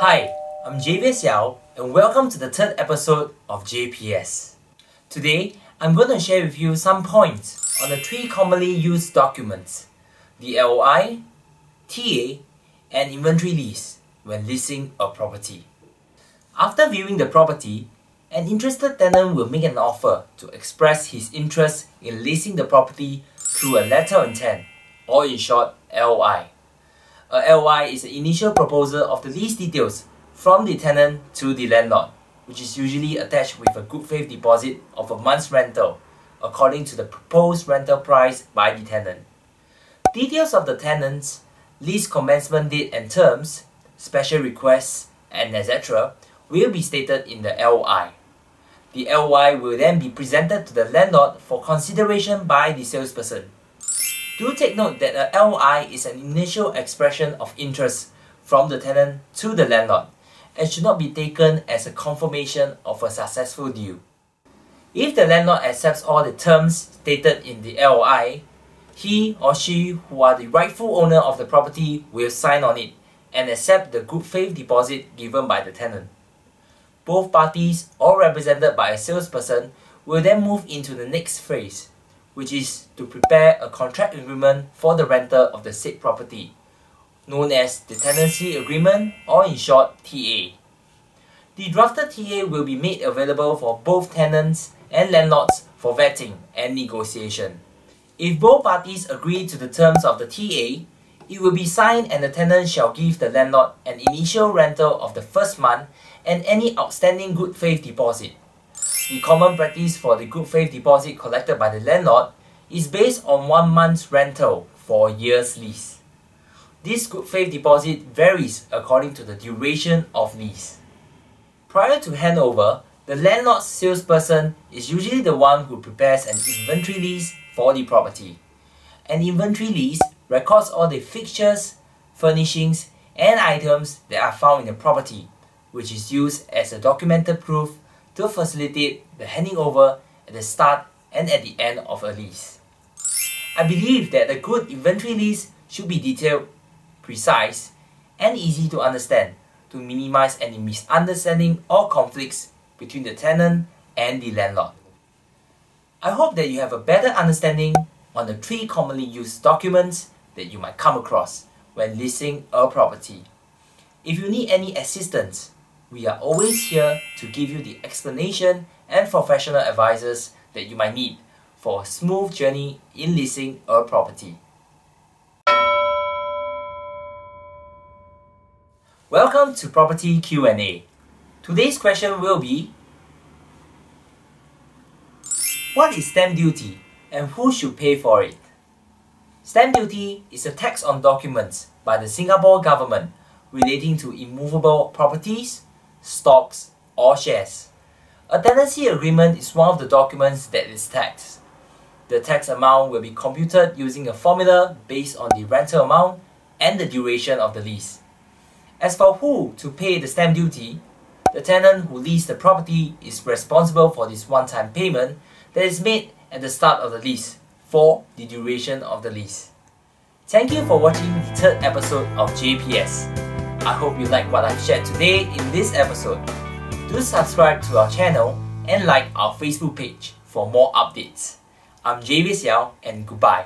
Hi, I'm Javier Seow and welcome to the third episode of J.P.S. Today, I'm going to share with you some points on the three commonly used documents, the LOI, TA, and inventory lease when leasing a property. After viewing the property, an interested tenant will make an offer to express his interest in leasing the property through a letter of intent, or in short, LOI. A LOI is the initial proposal of the lease details from the tenant to the landlord, which is usually attached with a good faith deposit of a month's rental, according to the proposed rental price by the tenant. Details of the tenant's lease commencement date and terms, special requests, and etc. will be stated in the LOI. The LOI will then be presented to the landlord for consideration by the salesperson. Do take note that a LOI is an initial expression of interest from the tenant to the landlord and should not be taken as a confirmation of a successful deal. If the landlord accepts all the terms stated in the LOI, he or she who are the rightful owner of the property will sign on it and accept the good faith deposit given by the tenant. Both parties, all represented by a salesperson, will then move into the next phase, which is to prepare a contract agreement for the rental of the said property, known as the Tenancy Agreement, or in short, TA. The drafted TA will be made available for both tenants and landlords for vetting and negotiation. If both parties agree to the terms of the TA, it will be signed and the tenant shall give the landlord an initial rental of the first month and any outstanding good faith deposit. The common practice for the good faith deposit collected by the landlord is based on 1 month's rental for a year's lease. This good faith deposit varies according to the duration of lease. Prior to handover, the landlord's salesperson is usually the one who prepares an inventory lease for the property. An inventory lease records all the fixtures, furnishings, and items that are found in the property, which is used as a documented proof to facilitate the handing over at the start and at the end of a lease. I believe that a good inventory lease should be detailed, precise, and easy to understand to minimize any misunderstanding or conflicts between the tenant and the landlord. I hope that you have a better understanding on the three commonly used documents that you might come across when leasing a property. If you need any assistance, we are always here to give you the explanation and professional advices that you might need for a smooth journey in leasing a property. Welcome to Property Q&A. Today's question will be: what is stamp duty and who should pay for it? Stamp duty is a tax on documents by the Singapore government relating to immovable properties, stocks, or shares. A tenancy agreement is one of the documents that is taxed. The tax amount will be computed using a formula based on the rental amount and the duration of the lease. As for who to pay the stamp duty, the tenant who leased the property is responsible for this one-time payment that is made at the start of the lease for the duration of the lease. Thank you for watching the third episode of J.P.S. I hope you like what I've shared today in this episode. Do subscribe to our channel and like our Facebook page for more updates. I'm Javier Seow and goodbye.